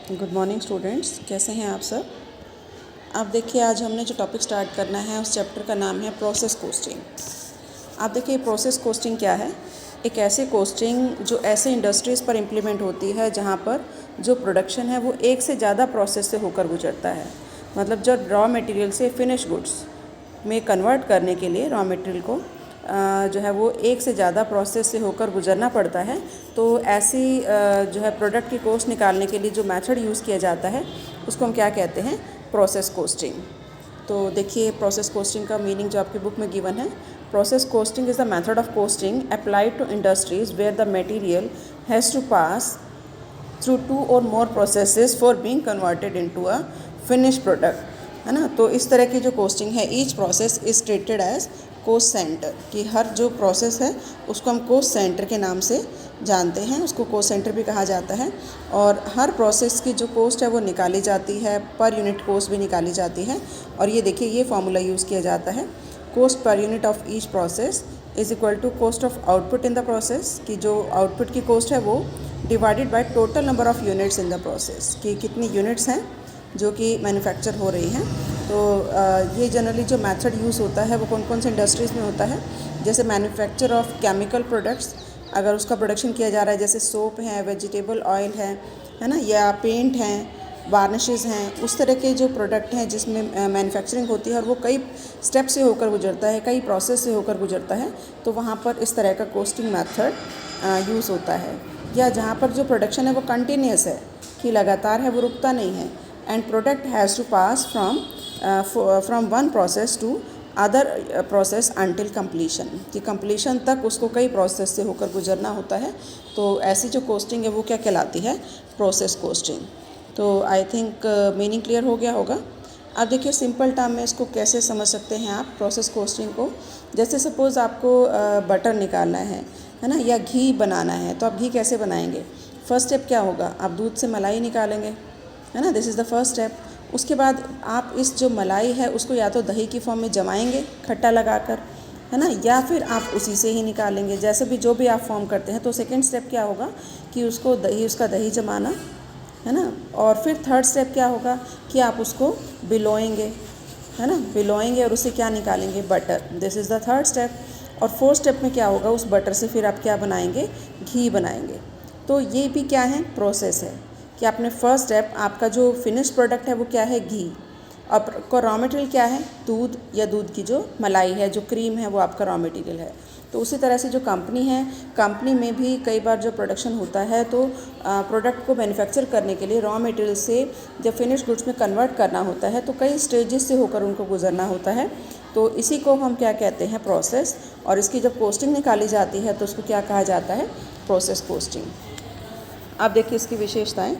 Good morning students, कैसे हैं आप सब। आप देखिए, आज हमने जो टॉपिक स्टार्ट करना है उस चैप्टर का नाम है प्रोसेस कोस्टिंग। आप देखिए, प्रोसेस कोस्टिंग क्या है। एक ऐसी कोस्टिंग जो ऐसे इंडस्ट्रीज़ पर इम्प्लीमेंट होती है जहाँ पर जो प्रोडक्शन है वो एक से ज़्यादा प्रोसेस से होकर गुजरता है। मतलब जब रॉ मटेरियल से फिनिश गुड्स में कन्वर्ट करने के लिए रॉ मटेरियल को जो है वो एक से ज़्यादा प्रोसेस से होकर गुजरना पड़ता है। तो ऐसी जो है प्रोडक्ट की कॉस्ट निकालने के लिए जो मेथड यूज़ किया जाता है उसको हम क्या कहते हैं, प्रोसेस कोस्टिंग। तो देखिए, प्रोसेस कोस्टिंग का मीनिंग जो आपकी बुक में गिवन है, process costing is the method of costing applied to industries where the material has to pass through 2 or more processes for being converted into a finish product, है ना। तो इस तरह की जो कोस्टिंग है, each process is treated as cost centre, कि हर जो प्रोसेस है उसको हम कोस्ट सेंटर के नाम से जानते हैं, उसको कोस्ट सेंटर भी कहा जाता है। और हर प्रोसेस की जो कॉस्ट है वो निकाली जाती है, पर यूनिट कॉस्ट भी निकाली जाती है। और ये देखिए, ये फार्मूला यूज़ किया जाता है, cost per unit of each process is equal to cost of output in the process, कि जो आउटपुट की कॉस्ट है वो divided by total number of units in the process, कि कितनी यूनिट्स हैं जो कि मैन्युफैक्चर हो रही हैं। तो ये जनरली जो मेथड यूज़ होता है वो कौन कौन से इंडस्ट्रीज़ में होता है, जैसे मैन्युफैक्चर ऑफ केमिकल प्रोडक्ट्स, अगर उसका प्रोडक्शन किया जा रहा है, जैसे सोप है, वेजिटेबल ऑयल है ना, या पेंट हैं, वार्निशेस हैं, उस तरह के जो प्रोडक्ट हैं जिसमें मैन्युफैक्चरिंग होती है और वो कई स्टेप से होकर गुजरता है, कई प्रोसेस से होकर गुजरता है, तो वहाँ पर इस तरह का कोस्टिंग मेथड यूज़ होता है। या जहाँ पर जो प्रोडक्शन है वो कंटिन्यूस है, कि लगातार है, वो रुकता नहीं है, end product has to pass from one process to other process until completion, कि कंप्लीशन तक उसको कई प्रोसेस से होकर गुजरना होता है। तो ऐसी जो कोस्टिंग है वो क्या कहलाती है, प्रोसेस कोस्टिंग। तो आई थिंक मीनिंग क्लियर हो गया होगा। अब देखिए, सिंपल टर्म में इसको कैसे समझ सकते हैं आप प्रोसेस कोस्टिंग को। जैसे सपोज़ आपको बटर निकालना है ना, या घी बनाना है, तो आप घी कैसे बनाएंगे। फर्स्ट स्टेप क्या होगा, आप दूध से मलाई निकालेंगे, है ना, this is the first step. उसके बाद आप इस जो मलाई है उसको या तो दही की फॉर्म में जमाएंगे खट्टा लगाकर, है ना, या फिर आप उसी से ही निकालेंगे, जैसे भी जो भी आप फॉर्म करते हैं। तो सेकंड स्टेप क्या होगा कि उसका दही जमाना, है ना। और फिर थर्ड स्टेप क्या होगा कि आप उसको बिलोएंगे, है ना, बिलोएंगे और उससे क्या निकालेंगे, butter, this is the third step. और फोर्थ स्टेप में क्या होगा, उस बटर से फिर आप क्या बनाएंगे, घी बनाएंगे। तो ये भी क्या है, प्रोसेस है, कि आपने फर्स्ट स्टेप, आपका जो फिनिश प्रोडक्ट है वो क्या है, घी। आपका रॉ मटेरियल क्या है, दूध, या दूध की जो मलाई है, जो क्रीम है, वो आपका रॉ मटेरियल है। तो उसी तरह से जो कंपनी है, कंपनी में भी कई बार जो प्रोडक्शन होता है, तो प्रोडक्ट को मैन्युफैक्चर करने के लिए रॉ मटेरियल से जब फिनिश गुड्स में कन्वर्ट करना होता है तो कई स्टेजेस से होकर उनको गुजरना होता है। तो इसी को हम क्या कहते हैं, प्रोसेस। और इसकी जब कोस्टिंग निकाली जाती है तो उसको क्या कहा जाता है, प्रोसेस कोस्टिंग। अब देखिए इसकी विशेषताएं।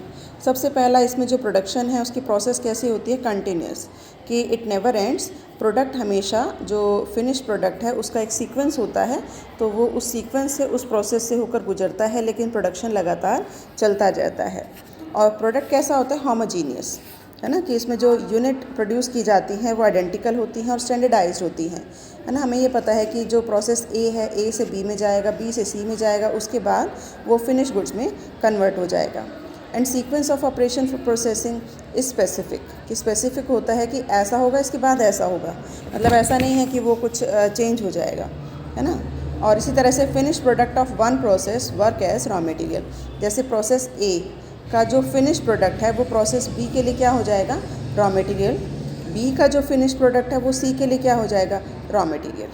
सबसे पहला, इसमें जो प्रोडक्शन है उसकी प्रोसेस कैसी होती है, कंटिन्यूस, कि इट नेवर एंड्स। प्रोडक्ट हमेशा, जो फिनिश प्रोडक्ट है उसका एक सीक्वेंस होता है, तो वो उस सीक्वेंस से, उस प्रोसेस से होकर गुजरता है, लेकिन प्रोडक्शन लगातार चलता जाता है। और प्रोडक्ट कैसा होता है, होमोजीनियस, है ना, कि इसमें जो यूनिट प्रोड्यूस की जाती हैं वो आइडेंटिकल होती हैं और स्टैंडर्डाइज्ड होती हैं, है ना। हमें ये पता है कि जो प्रोसेस ए है, ए से बी में जाएगा, बी से सी में जाएगा, उसके बाद वो फिनिश गुड्स में कन्वर्ट हो जाएगा। And sequence of operation for processing is specific, कि स्पेसिफिक होता है कि ऐसा होगा, इसके बाद ऐसा होगा, मतलब ऐसा नहीं है कि वो कुछ चेंज हो जाएगा, है ना। और इसी तरह से finish product of one process work as raw material, जैसे प्रोसेस ए का जो फिनिश प्रोडक्ट है वो प्रोसेस बी के लिए क्या हो जाएगा, रॉ मटेरियल। बी का जो फिनिश प्रोडक्ट है वो सी के लिए क्या हो जाएगा, रॉ मटेरियल।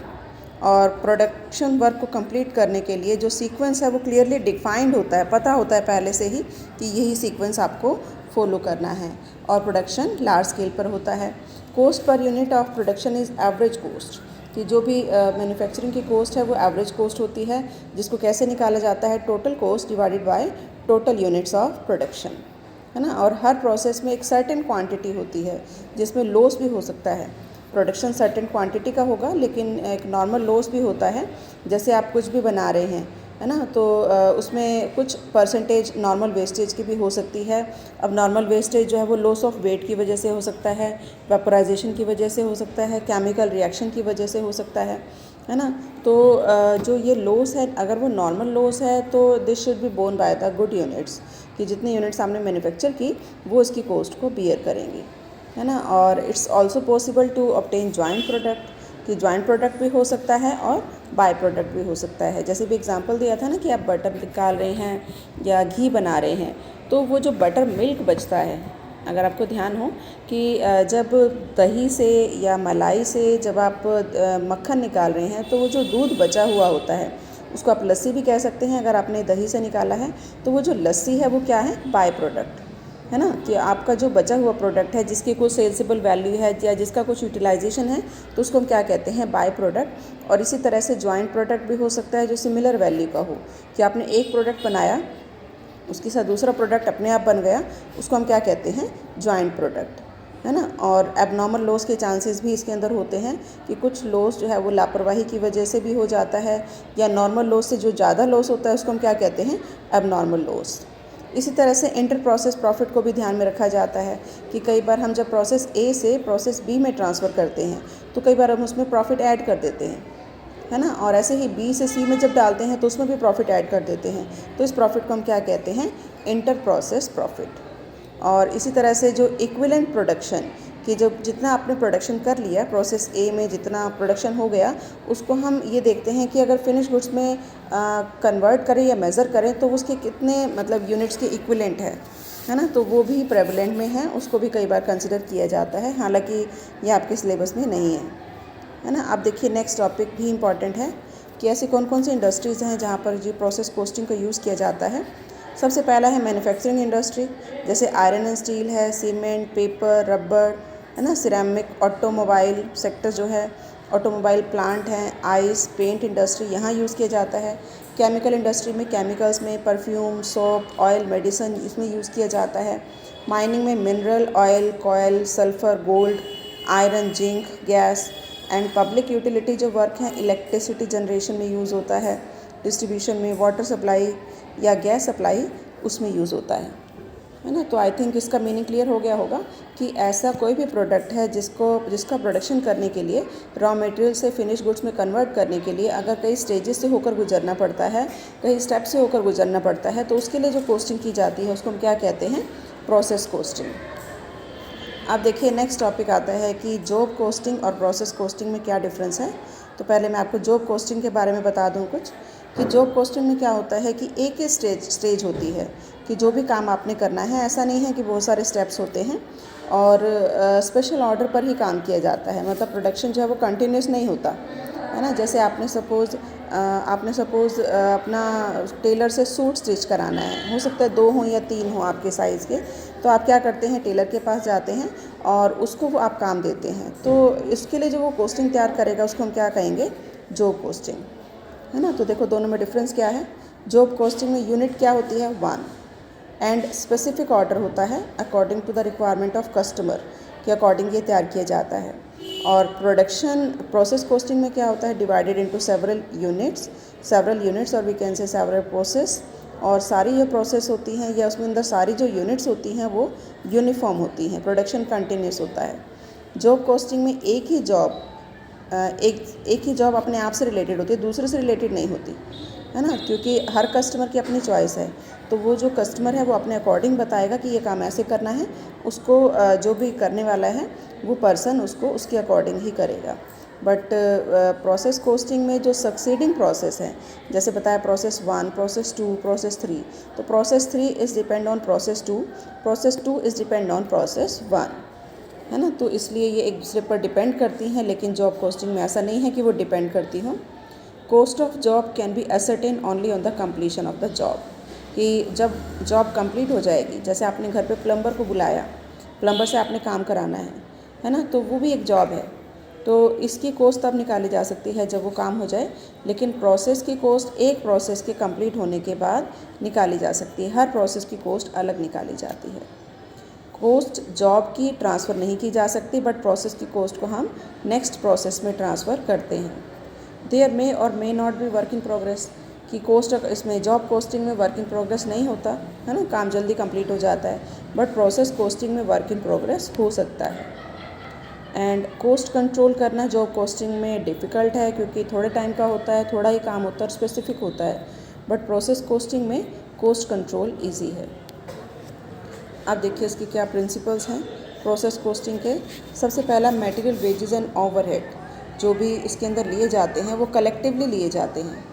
और प्रोडक्शन वर्क को कंप्लीट करने के लिए जो सीक्वेंस है वो क्लियरली डिफाइंड होता है, पता होता है पहले से ही कि यही सीक्वेंस आपको फॉलो करना है। और प्रोडक्शन लार्ज स्केल पर होता है। Cost per unit of production is average cost, कि जो भी मैन्युफैक्चरिंग की कॉस्ट है वो एवरेज कॉस्ट होती है, जिसको कैसे निकाला जाता है, total cost divided by total units of production, है ना। और हर प्रोसेस में एक सर्टेन क्वांटिटी होती है जिसमें लॉस भी हो सकता है। प्रोडक्शन सर्टेन क्वांटिटी का होगा, लेकिन एक नॉर्मल लॉस भी होता है। जैसे आप कुछ भी बना रहे हैं, है ना, तो उसमें कुछ परसेंटेज नॉर्मल वेस्टेज की भी हो सकती है। अब नॉर्मल वेस्टेज जो है वो लॉस ऑफ वेट की वजह से हो सकता है, वेपोराइजेशन की वजह से हो सकता है, केमिकल रिएक्शन की वजह से हो सकता है ना। तो जो ये लॉस है, अगर वो नॉर्मल लॉस है तो this should be borne by the good units, कि जितनी यूनिट्स आपने मैन्युफैक्चर की वो इसकी कॉस्ट को बियर करेंगी, है ना। और it's also possible to obtain joint product, कि जॉइंट प्रोडक्ट भी हो सकता है और बाय प्रोडक्ट भी हो सकता है। जैसे भी एग्जांपल दिया था ना कि आप बटर निकाल रहे हैं या घी बना रहे हैं, तो वो जो बटर मिल्क बचता है, अगर आपको ध्यान हो कि जब दही से या मलाई से जब आप मक्खन निकाल रहे हैं तो वो जो दूध बचा हुआ होता है उसको आप लस्सी भी कह सकते हैं। अगर आपने दही से निकाला है तो वो जो लस्सी है वो क्या है, बाय प्रोडक्ट, है ना। कि आपका जो बचा हुआ प्रोडक्ट है जिसकी कुछ सेल्सेबल वैल्यू है या जिसका कुछ यूटिलाइजेशन है तो उसको हम क्या कहते हैं, बाय प्रोडक्ट। और इसी तरह से जॉइंट प्रोडक्ट भी हो सकता है जो सिमिलर वैल्यू का हो, कि आपने एक प्रोडक्ट बनाया उसके साथ दूसरा प्रोडक्ट अपने आप बन गया, उसको हम क्या कहते हैं, जॉइंट प्रोडक्ट, है ना। और एबनॉर्मल लॉस के चांसेस भी इसके अंदर होते हैं कि कुछ लॉस जो है वो लापरवाही की वजह से भी हो जाता है, या नॉर्मल लॉस से जो ज़्यादा लॉस होता है उसको हम क्या कहते हैं, एबनॉर्मल लॉस। इसी तरह से इंटर प्रोसेस प्रॉफिट को भी ध्यान में रखा जाता है कि कई बार हम जब प्रोसेस ए से प्रोसेस बी में ट्रांसफ़र करते हैं तो कई बार हम उसमें प्रॉफिट ऐड कर देते हैं, है ना। और ऐसे ही बी से सी में जब डालते हैं तो उसमें भी प्रॉफिट ऐड कर देते हैं, तो इस प्रॉफिट को हम क्या कहते हैं, इंटर प्रोसेस प्रॉफिट। और इसी तरह से जो इक्विवेलेंट प्रोडक्शन, कि जब जितना आपने प्रोडक्शन कर लिया प्रोसेस ए में जितना प्रोडक्शन हो गया उसको हम ये देखते हैं कि अगर फिनिश गुड्स में कन्वर्ट करें या मेज़र करें तो उसके कितने मतलब यूनिट्स के इक्विवेलेंट है ना। तो वो भी प्रेवलेंट में है, उसको भी कई बार कंसिडर किया जाता है, हालांकि ये आपके सिलेबस में नहीं है ना। आप देखिए नेक्स्ट टॉपिक भी इम्पॉर्टेंट है कि ऐसी कौन कौन सी इंडस्ट्रीज़ हैं जहाँ पर जो प्रोसेस कॉस्टिंग का यूज़ किया जाता है। सबसे पहला है मैन्युफैक्चरिंग इंडस्ट्री, जैसे आयरन एंड स्टील है, सीमेंट, पेपर, रबर, है ना, सिरेमिक, ऑटोमोबाइल सेक्टर जो है, ऑटोमोबाइल प्लांट हैं, आइस, पेंट इंडस्ट्री यहाँ यूज़ किया जाता है। केमिकल इंडस्ट्री में केमिकल्स में परफ्यूम, सोप, ऑयल, मेडिसिन इसमें यूज़ किया जाता है। माइनिंग में mineral, oil, coil, sulphur, gold, iron, zinc, gas. And public utility जो वर्क हैं, इलेक्ट्रिसिटी जनरेशन में यूज़ होता है, डिस्ट्रीब्यूशन में, वाटर सप्लाई या गैस सप्लाई उसमें यूज़ होता है ना। तो आई थिंक इसका मीनिंग क्लियर हो गया होगा कि ऐसा कोई भी प्रोडक्ट है जिसका प्रोडक्शन करने के लिए रॉ मटेरियल से फिनिश गुड्स में कन्वर्ट करने के लिए अगर कई स्टेजेस से होकर गुजरना पड़ता है, कई स्टेप से होकर गुजरना पड़ता है, तो उसके लिए जो कॉस्टिंग की जाती है उसको हम क्या कहते हैं, प्रोसेस कॉस्टिंग। अब देखिए नेक्स्ट टॉपिक आता है कि जॉब कॉस्टिंग और प्रोसेस कॉस्टिंग में क्या डिफरेंस है। तो पहले मैं आपको जॉब कॉस्टिंग के बारे में बता दूं कुछ, कि जॉब कॉस्टिंग में क्या होता है कि एक ही स्टेज होती है कि जो भी काम आपने करना है, ऐसा नहीं है कि बहुत सारे स्टेप्स होते हैं और स्पेशल ऑर्डर पर ही काम किया जाता है, मतलब प्रोडक्शन जो है वो कंटिन्यूस नहीं होता, है ना। जैसे आपने सपोज़ अपना टेलर से सूट स्टिच कराना है, हो सकता है 2 हो या 3 हो आपके साइज़ के, तो आप क्या करते हैं, टेलर के पास जाते हैं और उसको वो आप काम देते हैं। तो इसके लिए जो वो कॉस्टिंग तैयार करेगा उसको हम क्या कहेंगे, जॉब कॉस्टिंग, है ना। तो देखो दोनों में डिफरेंस क्या है। जॉब कॉस्टिंग में यूनिट क्या होती है, 1, एंड स्पेसिफिक ऑर्डर होता है according to the requirement of customer के अकॉर्डिंग ये तैयार किया जाता है। और प्रोसेस कॉस्टिंग में क्या होता है, डिवाइडेड इनटू सेवरल यूनिट्स और we can say several process, और सारी ये प्रोसेस होती हैं या उसमें अंदर सारी जो यूनिट्स होती हैं वो यूनिफॉर्म होती हैं, प्रोडक्शन कंटिन्यूस होता है। जॉब कॉस्टिंग में एक ही जॉब अपने आप से रिलेटेड होती है, दूसरे से रिलेटेड नहीं होती, है ना, क्योंकि हर कस्टमर की अपनी चॉइस है। तो वो जो कस्टमर है वो अपने अकॉर्डिंग बताएगा कि ये काम ऐसे करना है, उसको जो भी करने वाला है वो पर्सन उसको उसके अकॉर्डिंग ही करेगा। बट प्रोसेस कॉस्टिंग में जो सक्सीडिंग प्रोसेस है, जैसे बताया प्रोसेस 1, प्रोसेस 2, प्रोसेस 3, तो process 3 is depend on process 2, process 2 is depend on process 1, है ना। तो इसलिए ये एक दूसरे पर डिपेंड करती हैं, लेकिन जॉब कॉस्टिंग में ऐसा नहीं है कि वो डिपेंड करती हों। Cost of job can be ascertain only on the completion of the job, कि जब जॉब कंप्लीट हो जाएगी, जैसे आपने घर पे प्लम्बर को बुलाया, प्लम्बर से आपने काम कराना है ना, तो वो भी एक जॉब है, तो इसकी कॉस्ट तब निकाली जा सकती है जब वो काम हो जाए, लेकिन प्रोसेस की कॉस्ट एक प्रोसेस के कंप्लीट होने के बाद निकाली जा सकती है, हर प्रोसेस की कॉस्ट अलग निकाली जाती है। कॉस्ट जॉब की ट्रांसफ़र नहीं की जा सकती, बट प्रोसेस की कॉस्ट को हम नेक्स्ट प्रोसेस में ट्रांसफ़र करते हैं। देयर मे और may not be work in progress, की कॉस्ट इसमें जॉब कॉस्टिंग में वर्क इन प्रोग्रेस नहीं होता, है ना, काम जल्दी कंप्लीट हो जाता है, बट प्रोसेस कॉस्टिंग में वर्क इन प्रोग्रेस हो सकता है। एंड कॉस्ट कंट्रोल करना जॉब कॉस्टिंग में डिफ़िकल्ट है, क्योंकि थोड़े टाइम का होता है, थोड़ा ही काम होता है, स्पेसिफिक होता है, बट प्रोसेस कॉस्टिंग में कॉस्ट कंट्रोल ईजी है। आप देखिए इसके क्या प्रिंसिपल्स हैं प्रोसेस कॉस्टिंग के। सबसे पहला मटेरियल वेजेस एंड ओवरहेड, जो भी इसके अंदर लिए जाते हैं वो कलेक्टिवली लिए जाते हैं,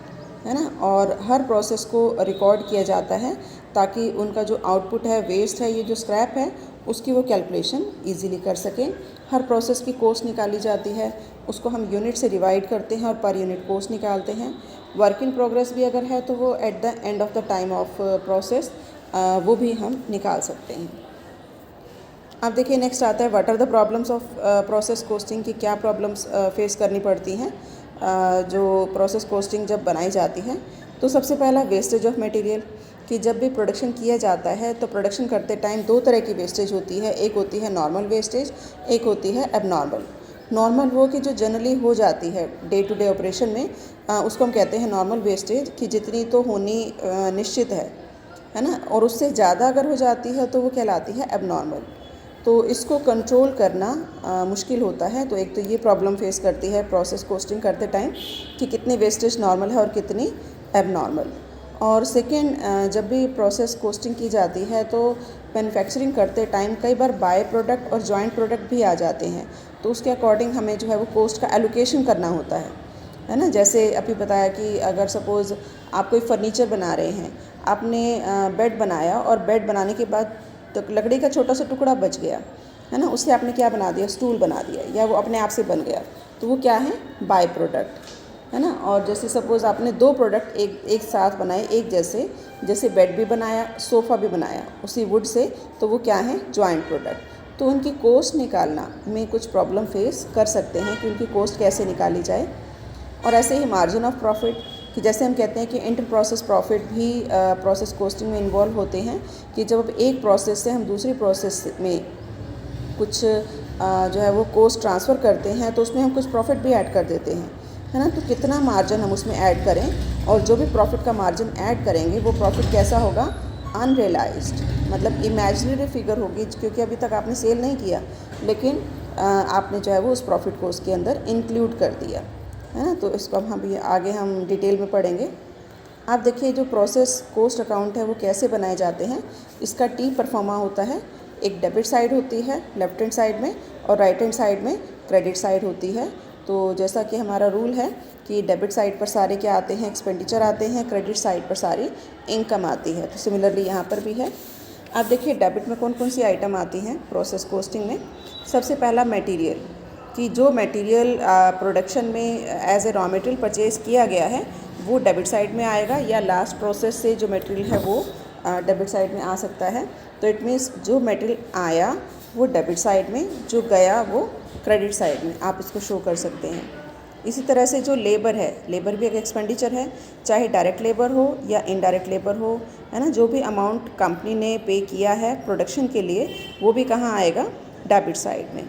है ना, और हर प्रोसेस को रिकॉर्ड किया जाता है ताकि उनका जो आउटपुट है, वेस्ट है, ये जो स्क्रैप है, उसकी वो कैलकुलेशन इजीली कर सकें। हर प्रोसेस की कॉस्ट निकाली जाती है, उसको हम यूनिट से डिवाइड करते हैं और पर यूनिट कॉस्ट निकालते हैं। वर्क इन प्रोग्रेस भी अगर है तो वो at the end of the time of process वो भी हम निकाल सकते हैं। अब देखिए नेक्स्ट आता है what are the problems of process costing, की क्या प्रॉब्लम्स फेस करनी पड़ती हैं जो प्रोसेस कॉस्टिंग जब बनाई जाती है। तो सबसे पहला वेस्टेज ऑफ मटेरियल, कि जब भी प्रोडक्शन किया जाता है तो प्रोडक्शन करते टाइम दो तरह की वेस्टेज होती है, एक होती है नॉर्मल वेस्टेज, एक होती है एबनॉर्मल। नॉर्मल वो कि जो जनरली हो जाती है डे टू डे ऑपरेशन में, उसको हम कहते हैं नॉर्मल वेस्टेज, कि जितनी तो होनी निश्चित है ना, और उससे ज़्यादा अगर हो जाती है तो वो कहलाती है एबनॉर्मल। तो इसको कंट्रोल करना मुश्किल होता है। तो एक तो ये प्रॉब्लम फेस करती है प्रोसेस कॉस्टिंग करते टाइम कि कितनी वेस्टेज नॉर्मल है और कितनी एबनॉर्मल। और सेकेंड, जब भी प्रोसेस कॉस्टिंग की जाती है तो मैन्युफैक्चरिंग करते टाइम कई बार बाय प्रोडक्ट और जॉइंट प्रोडक्ट भी आ जाते हैं, तो उसके अकॉर्डिंग हमें जो है वो कॉस्ट का एलोकेशन करना होता है ना। जैसे अभी बताया कि अगर सपोज़ आप कोई फर्नीचर बना रहे हैं, आपने बेड बनाया और बेड बनाने के बाद तो लकड़ी का छोटा सा टुकड़ा बच गया, है ना, उससे आपने क्या बना दिया, स्टूल बना दिया, या वो अपने आप से बन गया, तो वो क्या है, बाय प्रोडक्ट, है ना। और जैसे सपोज़ आपने दो प्रोडक्ट एक साथ बनाए एक जैसे बेड भी बनाया, सोफ़ा भी बनाया उसी वुड से, तो वो क्या है, जॉइंट प्रोडक्ट। तो उनकी कॉस्ट निकालना में कुछ प्रॉब्लम फेस कर सकते हैं कि उनकी कॉस्ट कैसे निकाली जाए। और ऐसे ही मार्जिन ऑफ प्रॉफिट, कि जैसे हम कहते हैं कि इंटर प्रोसेस प्रॉफिट भी प्रोसेस कॉस्टिंग में इन्वॉल्व होते हैं, कि जब एक प्रोसेस से हम दूसरी प्रोसेस में कुछ जो है वो कॉस्ट ट्रांसफ़र करते हैं तो उसमें हम कुछ प्रॉफिट भी ऐड कर देते हैं, है ना। तो कितना मार्जिन हम उसमें ऐड करें, और जो भी प्रॉफिट का मार्जिन ऐड करेंगे वो प्रॉफिट कैसा होगा, अनरियलाइज्ड, मतलब इमेजिनरी फिगर होगी, क्योंकि अभी तक आपने सेल नहीं किया, लेकिन आपने जो है वो उस प्रॉफिट को उसके अंदर इंक्लूड कर दिया, है ना। तो इसको हम आगे हम डिटेल में पढ़ेंगे। आप देखिए जो प्रोसेस कॉस्ट अकाउंट है वो कैसे बनाए जाते हैं। इसका टी परफॉर्मा होता है, एक डेबिट साइड होती है लेफ्ट हैंड साइड में, और राइट हैंड साइड में क्रेडिट साइड होती है। तो जैसा कि हमारा रूल है कि डेबिट साइड पर सारे क्या आते हैं, एक्सपेंडिचर आते हैं, क्रेडिट साइड पर सारी इनकम आती है। तो सिमिलरली यहाँ पर भी है। आप देखिए डेबिट में कौन कौन सी आइटम आती हैं प्रोसेस कॉस्टिंग में। सबसे पहला मटेरियल, कि जो मटेरियल प्रोडक्शन में as a raw material purchase किया गया है वो डेबिट साइड में आएगा, या लास्ट प्रोसेस से जो मटेरियल है वो डेबिट साइड में आ सकता है। तो इट मीन्स जो मटेरियल आया वो डेबिट साइड में, जो गया वो क्रेडिट साइड में, आप इसको शो कर सकते हैं। इसी तरह से जो लेबर है, लेबर भी एक एक्सपेंडिचर है, चाहे डायरेक्ट लेबर हो या इनडायरेक्ट लेबर हो, है ना। जो भी अमाउंट कंपनी ने पे किया है प्रोडक्शन के लिए वो भी कहाँ आएगा, डेबिट साइड में।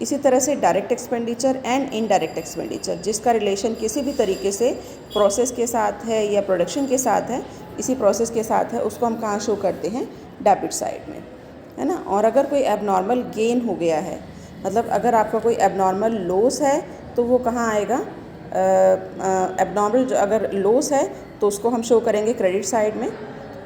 इसी तरह से direct expenditure and indirect expenditure, जिसका रिलेशन किसी भी तरीके से प्रोसेस के साथ है या प्रोडक्शन के साथ है, इसी प्रोसेस के साथ है, उसको हम कहाँ शो करते हैं, डेबिट साइड में, है ना। और अगर कोई एबनॉर्मल गेन हो गया है, मतलब अगर आपका कोई एबनॉर्मल लॉस है तो वो कहाँ आएगा, एबनॉर्मल जो अगर लॉस है तो उसको हम शो करेंगे क्रेडिट साइड में,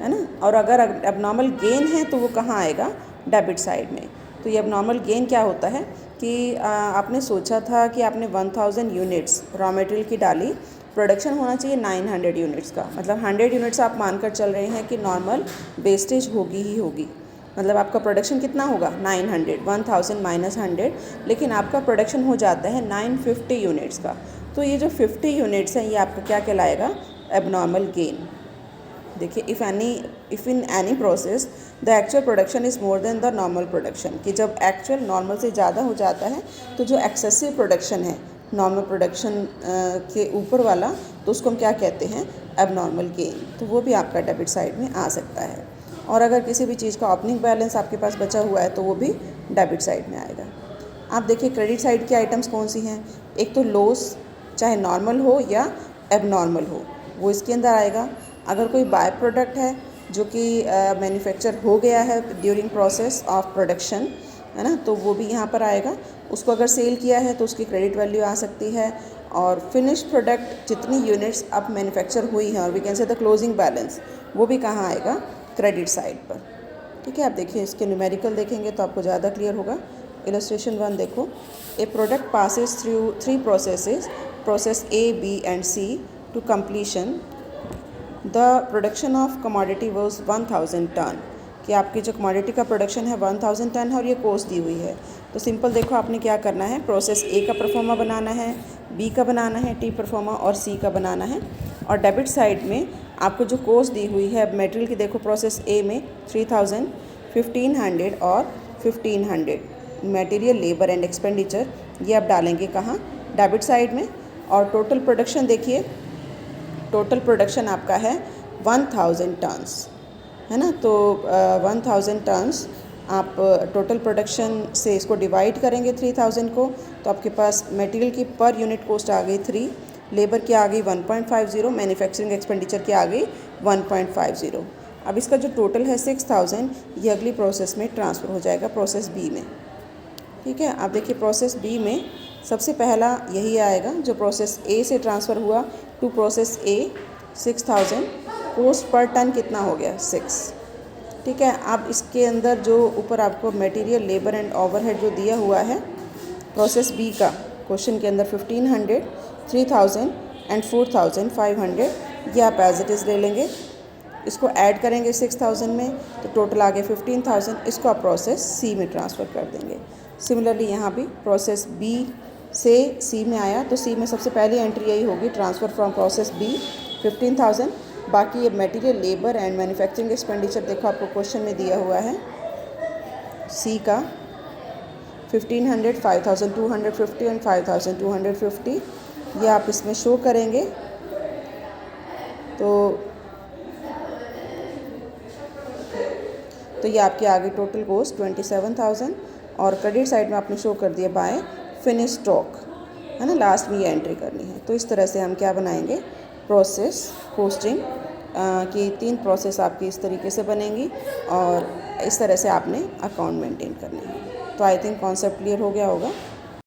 है ना। और अगर एबनॉर्मल गेन है तो वो कहाँ आएगा, डेबिट साइड में। तो ये एबनॉर्मल गेन क्या होता है कि आपने सोचा था कि आपने 1000 यूनिट्स रॉ मटेरियल की डाली, प्रोडक्शन होना चाहिए 900 यूनिट्स का, मतलब 100 यूनिट्स आप मानकर चल रहे हैं कि नॉर्मल वेस्टेज होगी ही होगी। मतलब आपका प्रोडक्शन कितना होगा, 900, 1000 माइनस 100, लेकिन आपका प्रोडक्शन हो जाता है 950 यूनिट्स का। तो ये जो 50 यूनिट्स हैं ये आपका क्या कहलाएगा, एबनॉर्मल गेन। देखिए if in any process the actual production is more than the normal production, कि जब एक्चुअल नॉर्मल से ज़्यादा हो जाता है तो जो एक्सेसिव प्रोडक्शन है नॉर्मल प्रोडक्शन के ऊपर वाला, तो उसको हम क्या कहते हैं, एबनॉर्मल गेन। तो वो भी आपका डेबिट साइड में आ सकता है। और अगर किसी भी चीज़ का ओपनिंग बैलेंस आपके पास बचा हुआ है तो वो भी डेबिट साइड में आएगा। आप देखिए क्रेडिट साइड की आइटम्स कौन सी हैं। एक तो लॉस, चाहे नॉर्मल हो या एबनॉर्मल हो, वो इसके अंदर आएगा। अगर कोई बाय प्रोडक्ट है जो कि मैन्युफैक्चर हो गया है ड्यूरिंग प्रोसेस ऑफ प्रोडक्शन, है ना, तो वो भी यहाँ पर आएगा। उसको अगर सेल किया है तो उसकी क्रेडिट वैल्यू आ सकती है। और फिनिश प्रोडक्ट जितनी यूनिट्स अब मैन्युफैक्चर हुई हैं, और we can say the closing balance, वो भी कहाँ आएगा, क्रेडिट साइड पर। ठीक है। आप देखिए इसके न्यूमेरिकल देखेंगे तो आपको ज़्यादा क्लियर होगा। इलस्ट्रेशन 1 देखो, a product passes through 3 processes, process A, B and C to completion. The production of commodity was 1000 ton, कि आपकी जो कमोडिटी का प्रोडक्शन है 1000 टन है और ये कॉस्ट दी हुई है। तो सिंपल देखो आपने क्या करना है, प्रोसेस A का परफॉर्मा बनाना है, B का बनाना है टी परफॉर्मा और C का बनाना है। और डेबिट साइड में आपको जो कॉस्ट दी हुई है मटेरियल की, देखो प्रोसेस A में 3000, 1500 और 1500 मटेरियल, लेबर एंड एक्सपेंडिचर, ये आप डालेंगे कहाँ, डेबिट साइड में। और टोटल प्रोडक्शन देखिए, टोटल प्रोडक्शन आपका है 1000 टन्स, है ना। तो 1000 टन्स आप टोटल प्रोडक्शन से इसको डिवाइड करेंगे 3000 को, तो आपके पास मटेरियल की पर यूनिट कॉस्ट आ गई 3, लेबर की आ गई 1.50, मैन्युफैक्चरिंग एक्सपेंडिचर की आ गई 1.50। अब इसका जो टोटल है 6000, ये अगली प्रोसेस में ट्रांसफ़र हो जाएगा प्रोसेस बी में। ठीक है। अब देखिए प्रोसेस बी में सबसे पहला यही आएगा जो प्रोसेस ए से ट्रांसफ़र हुआ to process A, 6000, cost per ton कितना हो गया 6। ठीक है। अब इसके अंदर जो ऊपर आपको मटेरियल, लेबर एंड ओवरहेड जो दिया हुआ है प्रोसेस बी का क्वेश्चन के अंदर 1500, 3000 एंड 4500, ये आप एज इट इज़ ले लेंगे। इसको ऐड करेंगे 6000 में तो टोटल आ गया 15000, इसको आप प्रोसेस सी में ट्रांसफ़र कर देंगे। सिमिलरली यहाँ भी प्रोसेस बी से सी में आया तो सी में सबसे पहली एंट्री यही होगी, ट्रांसफ़र फ्रॉम प्रोसेस बी 15000। बाकी ये material, labour and manufacturing expenditure देखो आपको क्वेश्चन में दिया हुआ है सी का 1500, 5250 एंड 5250, ये आप इसमें शो करेंगे। तो ये आपकी आ गई टोटल कॉस्ट 27000 और क्रेडिट साइड में आपने शो कर दिया बाय फिनिश स्टॉक, है ना, लास्ट में ये एंट्री करनी है। तो इस तरह से हम क्या बनाएंगे, प्रोसेस कॉस्टिंग की 3 प्रोसेस आपकी इस तरीके से बनेंगी और इस तरह से आपने अकाउंट मेंटेन करने हैं। तो आई थिंक कॉन्सेप्ट क्लियर हो गया होगा।